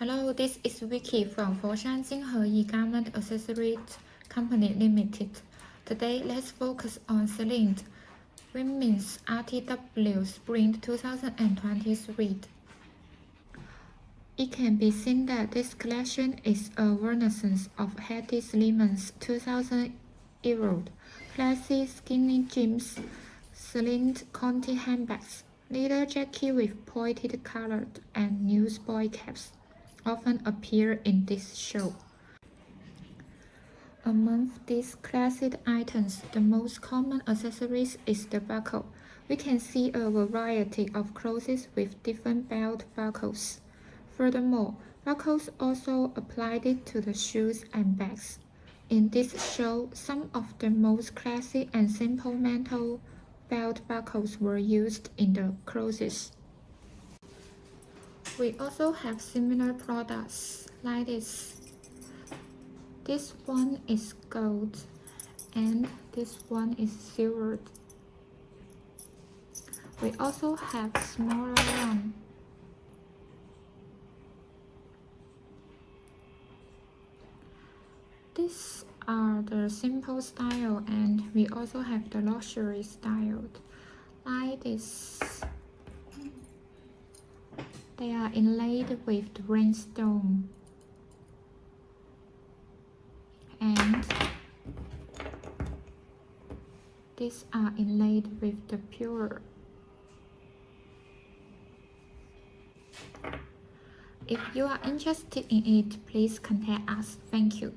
Hello, this is Vicky from Foshan Jinheyi Garment Accessories Company Limited. Today, let's focus on CELINE Women's RTW Spring 2023. It can be seen that this collection is a renaissance of Hedi Slimane's 2000-era classy skinny jeans, CELINE Conti handbags, leather jacket with pointed collar, and newsboy caps often appear in this show. Among these classic items, the most common accessories is the buckle. We can see a variety of clothes with different belt buckles. Furthermore, buckles also applied to the shoes and bags. In this show, some of the most classic and simple metal belt buckles were used in the clothes. We also have similar products like this. This one is gold and this one is silver. We also have smaller one. These are the simple style, and we also have the luxury style like this. They are inlaid with the rhinestone, and these are inlaid with the pure. If you are interested in it, please contact us. Thank you.